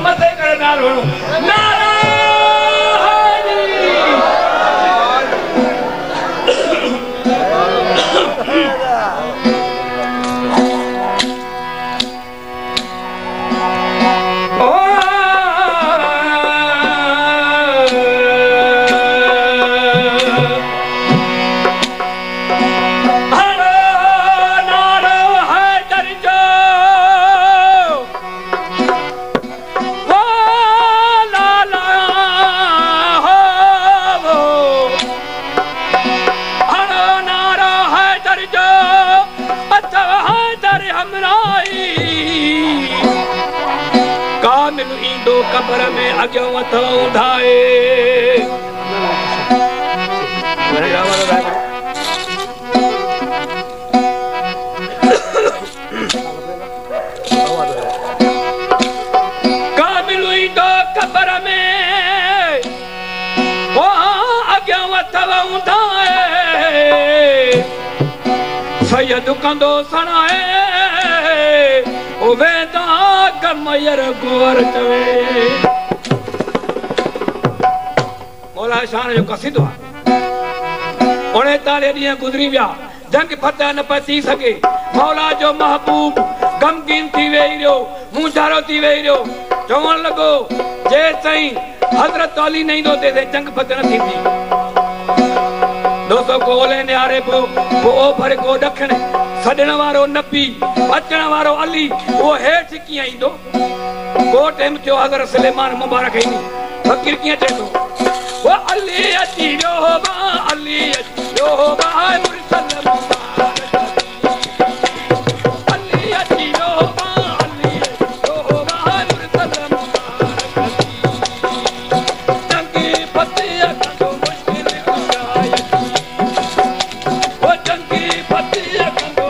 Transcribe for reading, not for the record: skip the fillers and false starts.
मथे कर नारो नारा कब्र में अॻियों अथव उधाए कामिल ईंदो कब्र में वो अॻियों अथव उधाए सैयद कंदो सणाए ओ वेदा कमयर गोर चवे मौला शान जो कसीदो 39 ॾींहं गुज़री विया जंग फतह न पई सके मौला जो महबूब गमगीन थी वेही रहियो मुंझारो थी वेही रहियो चवण लॻो जेसि ताईं हज़रत अली न ईंदो तेसि जंग फतह न थींदी दोस्तो को ओले निहारे पोइ ओभर को ॾखण सॾण वारो नबी अचण वारो अली वो हेठि कीअं ईंदो को टाइम थियो हज़रत सुलेमान मुबारक ईंदी फ़कीर कीअं चए थो वो अली अची वियो बा अली अची वियो बा मुर्सल मुबारक अली अची वियो बा अली अची वियो बा मुर्सल मुबारक जंगी फतिह कंदो मुश्किल कुशाय वो जंगी फतिह कंदो